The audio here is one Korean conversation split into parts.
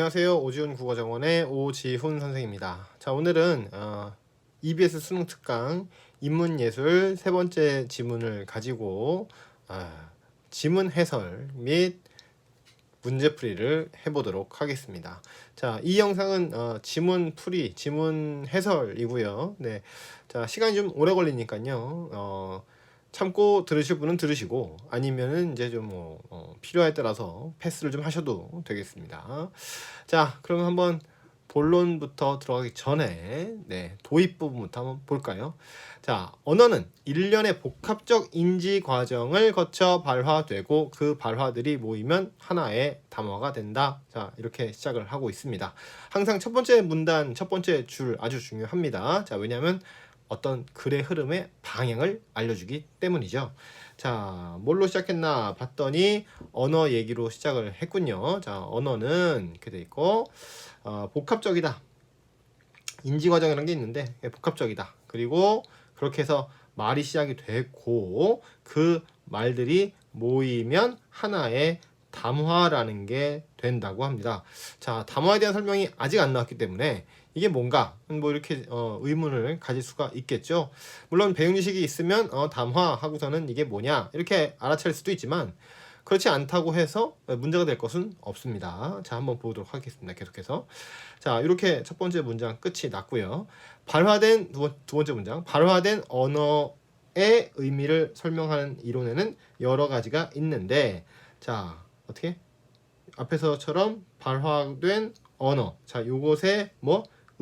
안녕하세요. 오지훈 국어정원의 오지훈 선생입니다. 자, 오늘은 EBS 수능 특강 인문예술 세 번째 지문을 가지고 지문 해설 및 문제풀이를 해보도록 하겠습니다. 자, 이 영상은 지문 풀이, 지문 해설이고요. 네, 자, 시간이 좀 오래 걸리니까요. 참고 들으실 분은 들으시고 아니면은 이제 좀 필요에 따라서 패스를 좀 하셔도 되겠습니다. 자, 그럼 한번 본론부터 들어가기 전에 도입 부분부터 한번 볼까요? 자, 언어는 일련의 복합적 인지 과정을 거쳐 발화되고 그 발화들이 모이면 하나의 담화가 된다. 자, 이렇게 시작을 하고 있습니다. 항상 첫 번째 문단, 첫 번째 줄 아주 중요합니다. 자, 왜냐하면 어떤 글의 흐름의 방향을 알려주기 때문이죠. 자, 뭘로 시작했나 봤더니 언어 얘기로 시작을 했군요. 자, 언어는 이렇게 돼 있고 복합적이다. 인지과정이라는 게 있는데 복합적이다. 그리고 그렇게 해서 말이 시작이 되고 그 말들이 모이면 하나의 담화라는 게 된다고 합니다. 자, 담화에 대한 설명이 아직 안 나왔기 때문에 이게 뭔가 뭐 이렇게 의문을 가질 수가 있겠죠. 물론 배경 지식이 있으면 담화 하고서는 이게 뭐냐 이렇게 알아챌 수도 있지만 그렇지 않다고 해서 문제가 될 것은 없습니다. 자, 한번 보도록 하겠습니다. 계속해서. 자, 이렇게 첫 번째 문장 끝이 났고요. 발화된 두 번째 문장. 발화된 언어의 의미를 설명하는 이론에는 여러 가지가 있는데, 자, 어떻게? 앞에서처럼 발화된 언어. 자, 요것의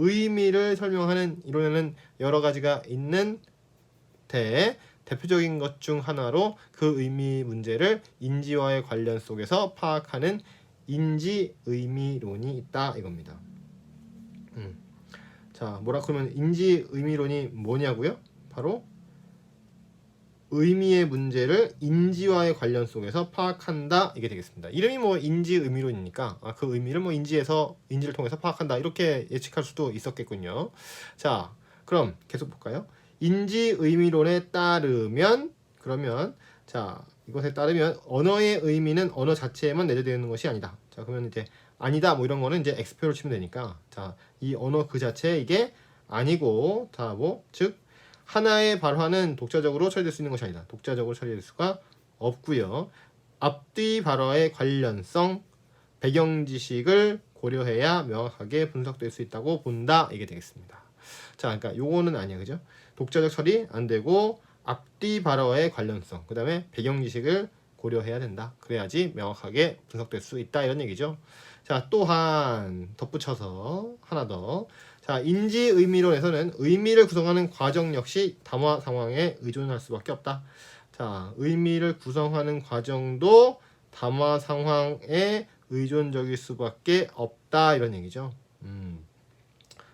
의미를 설명하는 이론에는 여러 가지가 있는데 대표적인 것 중 하나로 그 의미 문제를 인지와의 관련 속에서 파악하는 인지의미론이 있다 이겁니다. 자, 그러면 인지의미론이 뭐냐고요? 바로 의미의 문제를 인지와의 관련 속에서 파악한다 이게 되겠습니다. 이름이 인지의미론이니까 그 의미를 인지를 통해서 파악한다 이렇게 예측할 수도 있었겠군요. 자, 그럼 계속 볼까요? 인지의미론에 따르면 자, 이것에 따르면 언어의 의미는 언어 자체에만 내재되는 것이 아니다. 자, 그러면 이제 아니다 이런 거는 이제 X표를 치면 되니까 자, 이 언어 그 자체 이게 아니고 즉 하나의 발화는 독자적으로 처리될 수 있는 것이 아니다. 독자적으로 처리될 수가 없고요. 앞뒤 발화의 관련성, 배경 지식을 고려해야 명확하게 분석될 수 있다고 본다. 이게 되겠습니다. 자, 그러니까 요거는 아니야, 그죠? 독자적 처리 안 되고 앞뒤 발화의 관련성, 그 다음에 배경 지식을 고려해야 된다. 그래야지 명확하게 분석될 수 있다 이런 얘기죠. 자, 또한 덧붙여서 하나 더. 자, 인지의미론에서는 의미를 구성하는 과정 역시 담화 상황에 의존할 수밖에 없다. 자, 의미를 구성하는 과정도 담화 상황에 의존적일 수밖에 없다 이런 얘기죠.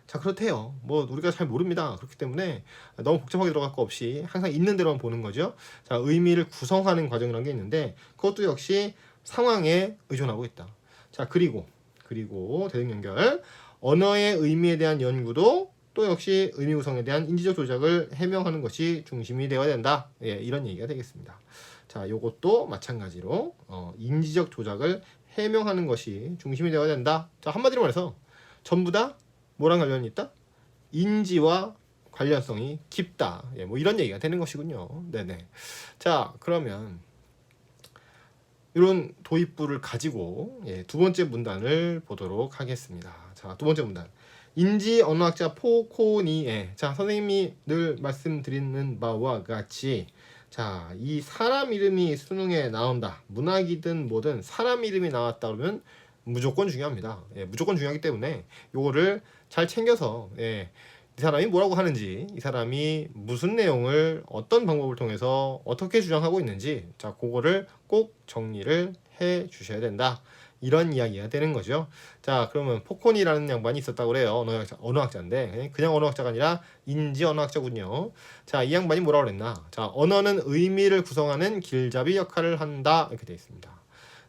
자, 그렇대요. 우리가 잘 모릅니다. 그렇기 때문에 너무 복잡하게 들어갈 거 없이 항상 있는 대로만 보는 거죠. 자, 의미를 구성하는 과정이라는 게 있는데 그것도 역시 상황에 의존하고 있다. 자, 그리고 대등 연결. 언어의 의미에 대한 연구도 또 역시 의미 구성에 대한 인지적 조작을 해명하는 것이 중심이 되어야 된다. 예, 이런 얘기가 되겠습니다. 자, 요것도 마찬가지로 인지적 조작을 해명하는 것이 중심이 되어야 된다. 자, 한마디로 말해서 전부 다 뭐랑 관련이 있다? 인지와 관련성이 깊다. 예, 이런 얘기가 되는 것이군요. 네네. 자, 그러면 이런 도입부를 가지고 두 번째 문단을 보도록 하겠습니다. 자, 두 번째 문단. 인지 언어학자 포코니에. 자, 선생님이 늘 말씀드리는 바와 같이 자, 이 사람 이름이 수능에 나온다. 문학이든 뭐든 사람 이름이 나왔다 그러면 무조건 중요합니다. 예, 무조건 중요하기 때문에 요거를 잘 챙겨서 이 사람이 뭐라고 하는지, 이 사람이 무슨 내용을 어떤 방법을 통해서 어떻게 주장하고 있는지 자, 그거를 꼭 정리를 해 주셔야 된다. 이런 이야기가 되는 거죠. 자, 그러면 포콘이라는 양반이 있었다고 그래요. 언어학자인데 그냥 언어학자가 아니라 인지 언어학자군요. 자, 이 양반이 뭐라고 그랬나? 자, 언어는 의미를 구성하는 길잡이 역할을 한다. 이렇게 되어 있습니다.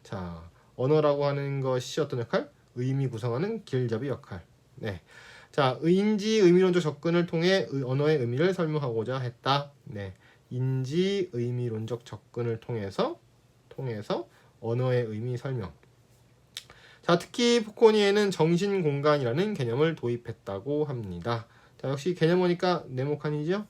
자, 언어라고 하는 것이 어떤 역할? 의미 구성하는 길잡이 역할. 네. 자, 인지 의미론적 접근을 통해 언어의 의미를 설명하고자 했다. 네. 인지 의미론적 접근을 통해서 언어의 의미 설명. 자, 특히 포코니에는 정신공간이라는 개념을 도입했다고 합니다. 자, 역시 개념 보니까 네모칸이죠?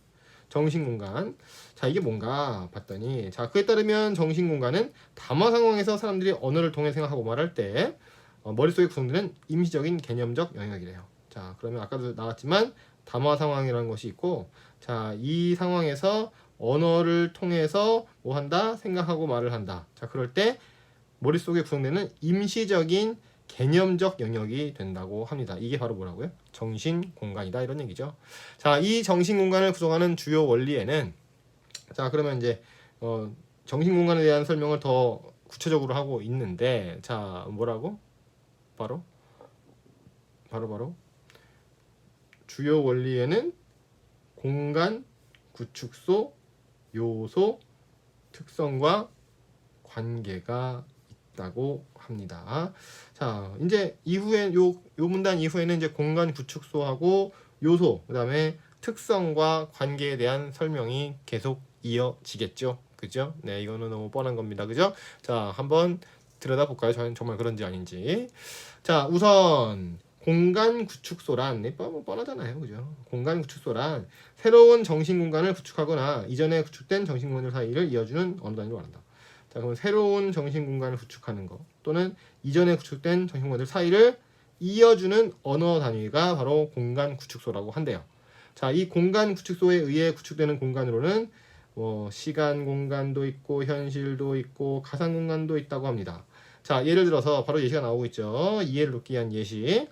정신공간. 자, 이게 뭔가 봤더니, 자, 그에 따르면 정신공간은 담화 상황에서 사람들이 언어를 통해 생각하고 말할 때 머릿속에 구성되는 임시적인 개념적 영역이래요. 자, 그러면 아까도 나왔지만 담화 상황이라는 것이 있고, 자, 이 상황에서 언어를 통해서 뭐 한다? 생각하고 말을 한다. 자, 그럴 때 머릿속에 구성되는 임시적인 개념적 영역이 된다고 합니다. 이게 바로 뭐라고요? 정신공간이다 이런 얘기죠. 자, 이 정신공간을 구성하는 주요 원리에는, 자, 그러면 이제 정신공간에 대한 설명을 더 구체적으로 하고 있는데, 자, 뭐라고? 바로 주요 원리에는 공간, 구축소, 요소, 특성과 관계가 있다고 합니다. 자, 이제 이후에 요 문단 이후에는 이제 공간 구축소하고 요소, 그다음에 특성과 관계에 대한 설명이 계속 이어지겠죠. 그죠? 네, 이거는 너무 뻔한 겁니다. 그죠? 자, 한번 들여다볼까요? 저는 정말 그런지 아닌지. 자, 우선 공간 구축소란 뻔하잖아요. 그죠? 공간 구축소란 새로운 정신 공간을 구축하거나 이전에 구축된 정신 공간 사이를 이어주는 언어 단위로 말한다. 자, 그럼 새로운 정신 공간을 구축하는 거 또는 이전에 구축된 정신 공간들 사이를 이어주는 언어 단위가 바로 공간 구축소라고 한대요. 자, 이 공간 구축소에 의해 구축되는 공간으로는 시간 공간도 있고 현실도 있고 가상 공간도 있다고 합니다. 자, 예를 들어서 바로 예시가 나오고 있죠. 이해를 돕기 위한 예시.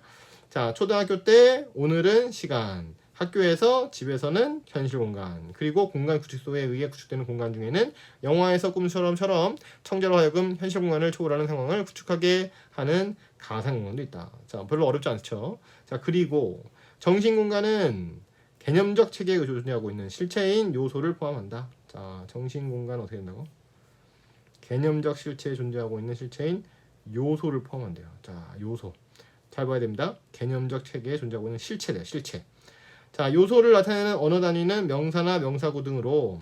자, 초등학교 때 오늘은 시간, 학교에서 집에서는 현실 공간, 그리고 공간 구축소에 의해 구축되는 공간 중에는 영화에서 꿈처럼처럼 청자로 하여금 현실 공간을 초월하는 상황을 구축하게 하는 가상 공간도 있다. 자, 별로 어렵지 않죠. 자, 그리고 정신 공간은 개념적 체계에 존재하고 있는 실체인 요소를 포함한다. 자, 정신 공간 어떻게 된다고? 개념적 실체에 존재하고 있는 실체인 요소를 포함한대요. 자, 요소. 잘 봐야 됩니다. 개념적 체계에 존재하고 있는 실체래요. 실체. 자, 요소를 나타내는 언어 단위는 명사나 명사구 등으로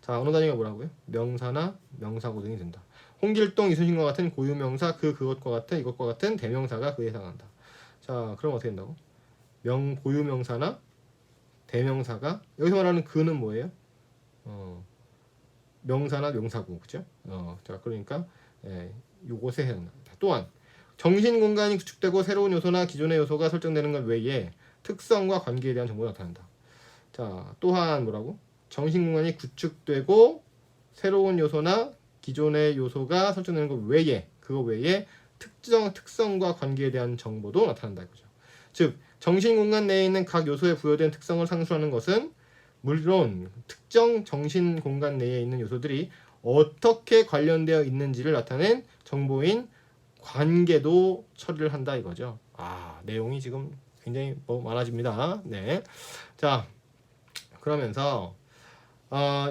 자, 언어 단위가 뭐라고요? 명사나 명사구 등이 된다. 홍길동, 이순신과 같은 고유명사, 그것과 같은 이것과 같은 대명사가 그에 해당한다. 자, 그럼 어떻게 된다고? 고유명사나 대명사가 여기서 말하는 그는 뭐예요? 명사나 명사구, 그죠? 자, 그러니까 요것에 해당한다. 또한 정신 공간이 구축되고 새로운 요소나 기존의 요소가 설정되는 것 외에 특성과 관계에 대한 정보가 나타난다. 자, 또한 뭐라고? 정신 공간이 구축되고 새로운 요소나 기존의 요소가 설정되는 것 외에 그거 외에 특성과 관계에 대한 정보도 나타난다 이거죠. 즉, 정신 공간 내에 있는 각 요소에 부여된 특성을 상수하는 것은 물론 특정 정신 공간 내에 있는 요소들이 어떻게 관련되어 있는지를 나타낸 정보인 관계도 처리를 한다 이거죠. 아, 내용이 지금 굉장히 많아집니다. 네. 자, 그러면서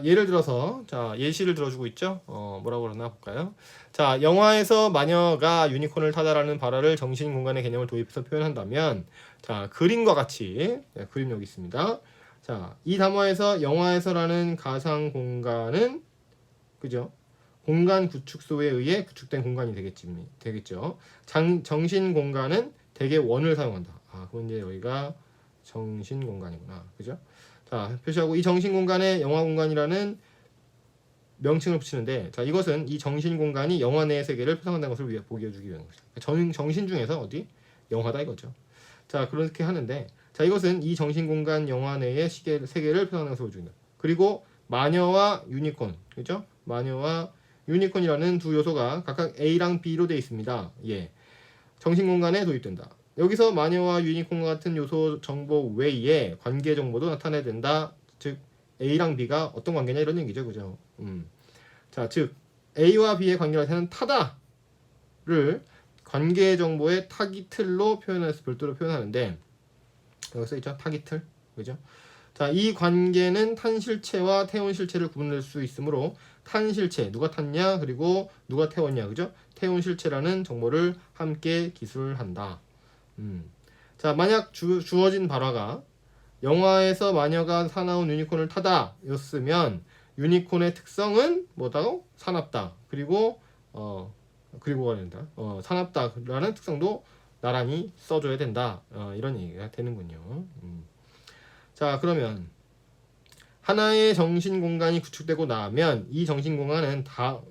예를 들어서 자, 예시를 들어주고 있죠. 뭐라고 그러나 볼까요? 자, 영화에서 마녀가 유니콘을 타다라는 발화를 정신 공간의 개념을 도입해서 표현한다면, 자, 그림과 같이 그림 여기 있습니다. 자, 이 담화에서 영화에서라는 가상 공간은 그죠? 공간 구축소에 의해 구축된 공간이 되겠죠. 정신 공간은 대개 원을 사용한다. 아, 그럼 이제 여기가 정신 공간이구나. 그죠? 자, 표시하고 이 정신 공간에 영화 공간이라는 명칭을 붙이는데, 자, 이것은 이 정신 공간이 영화 내의 세계를 표상한다는 것을 보여주기 위한 것이다. 정신 중에서 어디? 영화다 이거죠. 자, 그렇게 하는데, 자, 이것은 이 정신 공간 영화 내의 세계를 표상하는 것을 보여준다. 그리고 마녀와 유니콘, 그죠? 마녀와 유니콘이라는 두 요소가 각각 A랑 B로 되어 있습니다. 예. 정신 공간에 도입된다. 여기서 마녀와 유니콘과 같은 요소 정보 외에 관계 정보도 나타내야 된다. 즉 A랑 B가 어떤 관계냐 이런 얘기죠. 그죠? 자, 즉 A와 B의 관계를 나타내는 타다를 관계 정보의 타깃틀로 표현해서 별도로 표현하는데 여기 써 있죠. 타깃틀. 그죠? 자, 이 관계는 탄실체와 태운실체를 구분할 수 있으므로 탄실체, 누가 탔냐, 그리고 누가 태웠냐, 그죠? 태운실체라는 정보를 함께 기술한다. 자, 만약 주어진 발화가 영화에서 마녀가 사나운 유니콘을 타다 였으면 유니콘의 특성은 뭐다고? 사납다. 그리고 그리고 가야 된다. 사납다라는 특성도 나란히 써줘야 된다. 이런 얘기가 되는군요. 자, 그러면 하나의 정신 공간이 구축되고 나면 이 정신 공간은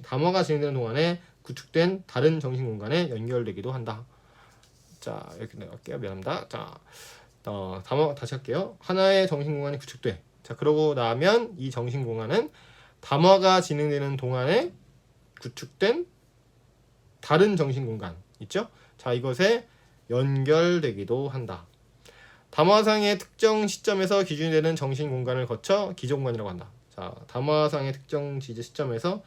담화가 진행되는 동안에 구축된 다른 정신 공간에 연결되기도 한다. 자, 이렇게 할게요. 미안합니다. 자, 담화 다시 할게요. 하나의 정신 공간이 구축돼. 자, 그러고 나면 이 정신 공간은 담화가 진행되는 동안에 구축된 다른 정신 공간 있죠? 자, 이것에 연결되기도 한다. 담화상의 특정 시점에서 기준이 되는 정신 공간을 거쳐 기저 공간이라고 한다. 자, 담화상의 특정 시점에서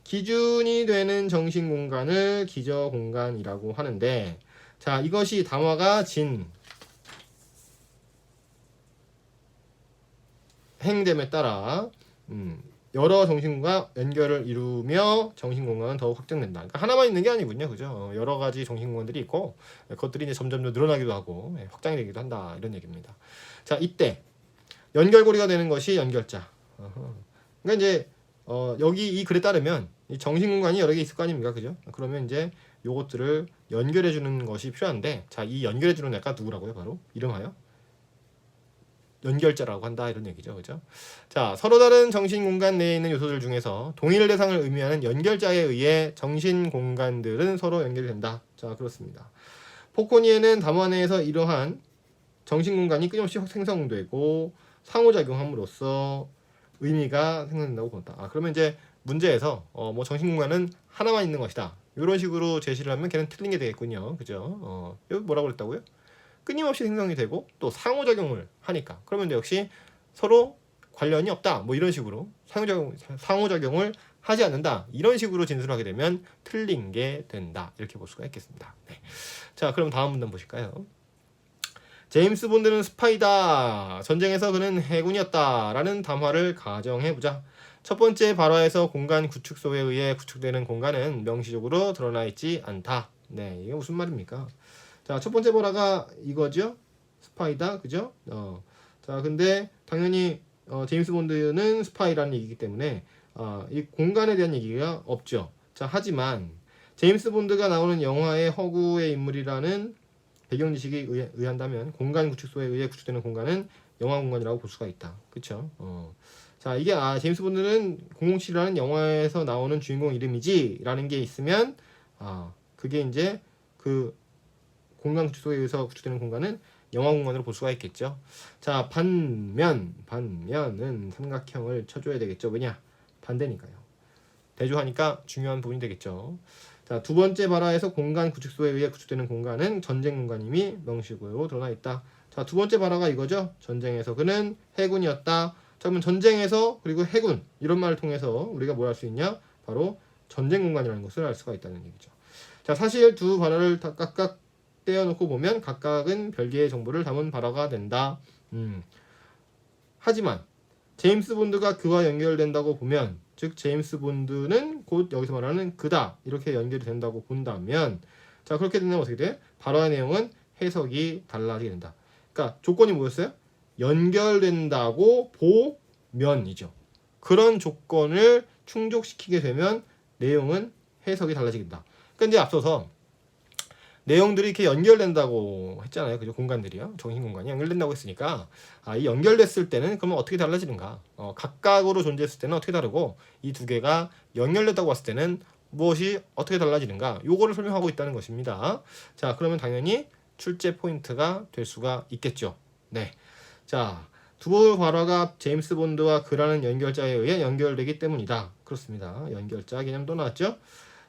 기준이 되는 정신 공간을 기저 공간이라고 하는데, 자, 이것이 담화가 행됨에 따라 여러 정신과 연결을 이루며 정신공간은 더욱 확장된다. 그러니까 하나만 있는 게 아니군요, 그죠? 여러 가지 정신공간들이 있고 그것들이 이제 점점 더 늘어나기도 하고 확장이 되기도 한다, 이런 얘기입니다. 자, 이때 연결고리가 되는 것이 연결자. 그러니까 이제 여기 이 글에 따르면 이 정신공간이 여러 개 있을 거 아닙니까, 그죠? 그러면 이제 요것들을 연결해 주는 것이 필요한데, 자, 이 연결해 주는 애가 누구라고요? 바로 이름하여 연결자라고 한다, 이런 얘기죠, 그죠? 자, 서로 다른 정신 공간 내에 있는 요소들 중에서 동일 대상을 의미하는 연결자에 의해 정신 공간들은 서로 연결된다. 자, 그렇습니다. 포코니에는 담화 내에서 이러한 정신 공간이 끊임없이 생성되고 상호작용함으로써 의미가 생성된다고 본다. 그러면 이제 문제에서 뭐 정신 공간은 하나만 있는 것이다, 이런 식으로 제시를 하면 걔는 틀린 게 되겠군요, 그죠? 여기 뭐라고 그랬다고요? 끊임없이 생성이 되고 또 상호작용을 하니까, 그러면 역시 서로 관련이 없다, 뭐 이런 식으로 상호작용을 하지 않는다, 이런 식으로 진술하게 되면 틀린 게 된다, 이렇게 볼 수가 있겠습니다. 네. 자, 그럼 다음 문단 보실까요? 제임스 본드는 스파이다. 전쟁에서 그는 해군이었다. 라는 담화를 가정해보자. 첫 번째 발화에서 공간 구축소에 의해 구축되는 공간은 명시적으로 드러나 있지 않다. 네, 이게 무슨 말입니까? 자, 첫 번째 발화가 이거죠? 스파이다, 그죠? 자, 근데 당연히 제임스 본드는 스파이라는 얘기이기 때문에 이 공간에 대한 얘기가 없죠. 자, 하지만 제임스 본드가 나오는 영화의 허구의 인물이라는 배경 지식에 의한다면 공간 구축소에 의해 구축되는 공간은 영화 공간이라고 볼 수가 있다. 그쵸? 자, 이게 제임스 본드는 007이라는 영화에서 나오는 주인공 이름이지 라는 게 있으면 그게 이제 그 공간 구축소에 의해서 구축되는 공간은 영화 공간으로 볼 수가 있겠죠. 자, 반면은 삼각형을 쳐줘야 되겠죠. 왜냐? 반대니까요. 대조하니까 중요한 부분이 되겠죠. 자, 두 번째 발화에서 공간 구축소에 의해 구축되는 공간은 전쟁 공간임이 명시적으로 드러나 있다. 자, 두 번째 발화가 이거죠. 전쟁에서 그는 해군이었다. 자, 그러면 전쟁에서 그리고 해군 이런 말을 통해서 우리가 뭘 할 수 있냐? 바로 전쟁 공간이라는 것을 알 수가 있다는 얘기죠. 자, 사실 두 발화를 다 각각 떼어놓고 보면 각각은 별개의 정보를 담은 발화가 된다. 하지만 제임스 본드가 그와 연결된다고 보면, 즉 제임스 본드는 곧 여기서 말하는 그다, 이렇게 연결이 된다고 본다면, 자, 그렇게 된다면 어떻게 돼? 발화의 내용은 해석이 달라지게 된다. 그러니까 조건이 뭐였어요? 연결된다고 보면이죠. 그런 조건을 충족시키게 되면 내용은 해석이 달라지겠다. 그러니까 이제 앞서서 내용들이 이렇게 연결된다고 했잖아요, 그죠? 공간들이요, 정신 공간이 연결된다고 했으니까 이 연결됐을 때는 그러면 어떻게 달라지는가? 각각으로 존재했을 때는 어떻게 다르고 이 두 개가 연결됐다고 봤을 때는 무엇이 어떻게 달라지는가? 요거를 설명하고 있다는 것입니다. 자, 그러면 당연히 출제 포인트가 될 수가 있겠죠. 네. 자, 두 발화가 제임스 본드와 그라는 연결자에 의해 연결되기 때문이다. 그렇습니다. 연결자 개념도 나왔죠.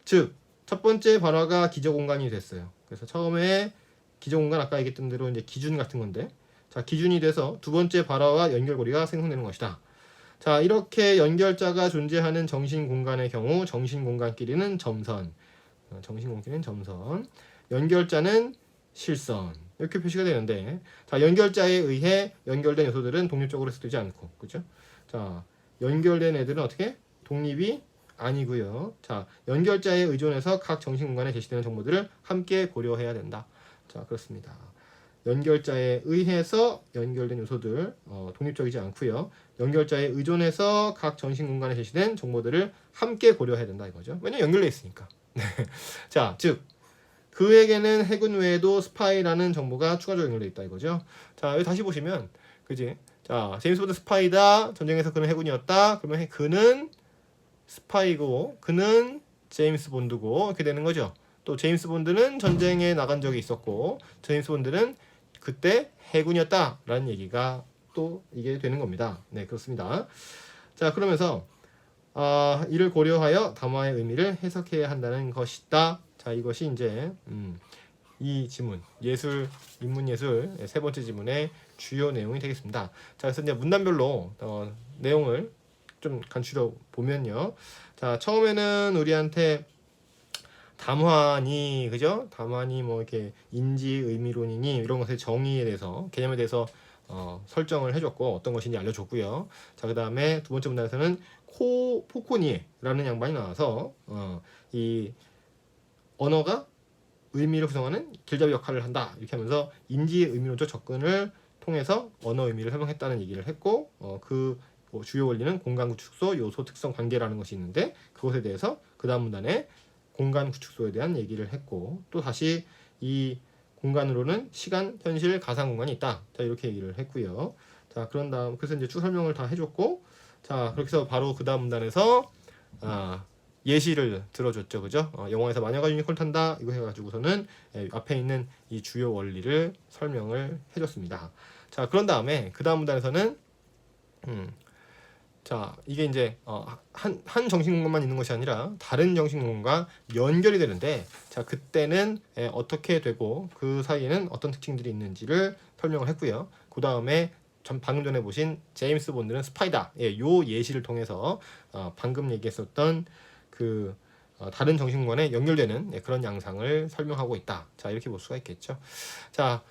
즉, 첫 번째 발화가 기저 공간이 됐어요. 그래서 처음에 기저 공간 아까 얘기했던 대로 이제 기준 같은 건데, 자, 기준이 돼서 두 번째 발화와 연결고리가 생성되는 것이다. 자, 이렇게 연결자가 존재하는 정신 공간의 경우 정신 공간끼리는 점선, 정신 공간끼리는 점선, 연결자는 실선, 이렇게 표시가 되는데, 자, 연결자에 의해 연결된 요소들은 독립적으로 해석되지 않고, 그죠? 자, 연결된 애들은 어떻게? 독립이 아니고요. 자, 연결자에 의존해서 각 정신 공간에 제시되는 정보들을 함께 고려해야 된다. 자, 그렇습니다. 연결자에 의해서 연결된 요소들 독립적이지 않고요. 연결자에 의존해서 각 정신 공간에 제시된 정보들을 함께 고려해야 된다, 이거죠. 왜냐면 연결돼 있으니까. 자, 즉 그에게는 해군 외에도 스파이라는 정보가 추가적으로 연결돼 있다 이거죠. 자, 여기 다시 보시면 그지? 자, 제임스 본드 스파이다. 전쟁에서 그는 해군이었다. 그러면 그는 스파이고 그는 제임스 본드고 이렇게 되는 거죠. 또 제임스 본드는 전쟁에 나간 적이 있었고 제임스 본드는 그때 해군이었다라는 얘기가 또 이게 되는 겁니다. 네, 그렇습니다. 자, 그러면서 이를 고려하여 담화의 의미를 해석해야 한다는 것이다. 자, 이것이 이제 이 지문, 예술, 인문예술 세 번째 지문의 주요 내용이 되겠습니다. 자, 그래서 이제 문단별로 내용을 좀 간추려 보면요. 자, 처음에는 우리한테 담화니, 그죠? 담화니 뭐 이렇게 인지 의미론이니 이런 것의 정의에 대해서 개념에 대해서 설정을 해줬고 어떤 것인지 알려줬고요. 자, 그 다음에 두 번째 문단에서는 포코니에라는 양반이 나와서 이 언어가 의미를 구성하는 길잡이 역할을 한다 이렇게 하면서 인지 의미론적 접근을 통해서 언어 의미를 설명했다는 얘기를 했고 그 주요 원리는 공간 구축소 요소 특성 관계라는 것이 있는데 그것에 대해서 그 다음 문단에 공간 구축소에 대한 얘기를 했고 또 다시 이 공간으로는 시간, 현실, 가상 공간이 있다. 자, 이렇게 얘기를 했고요. 자, 그런 다음 그래서 이제 쭉 설명을 다 해줬고 자, 그렇게 해서 바로 그 다음 문단에서 예시를 들어줬죠, 그죠? 영화에서 마녀가 유니콘 탄다 이거 해가지고서는 앞에 있는 이 주요 원리를 설명을 해줬습니다. 자, 그런 다음에 그 다음 문단에서는 자, 이게 이제 한 정식 공간만 있는 것이 아니라 다른 정식 공간과 연결이 되는데 자, 그때는 어떻게 되고 그 사이에는 어떤 특징들이 있는지를 설명을 했고요. 그 다음에 방금 전에 보신 제임스 본드는 스파이다. 요 예시를 통해서 방금 얘기했었던 그 다른 정식 공간에 연결되는 그런 양상을 설명하고 있다. 자, 이렇게 볼 수가 있겠죠. 자,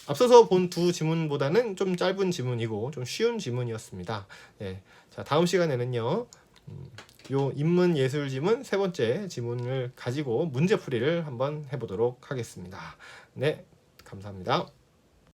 앞서서 본 두 지문보다는 좀 짧은 지문이고 좀 쉬운 지문이었습니다. 네. 자, 다음 시간에는요. 요 인문 예술 지문 세 번째 지문을 가지고 문제풀이를 한번 해보도록 하겠습니다. 네, 감사합니다.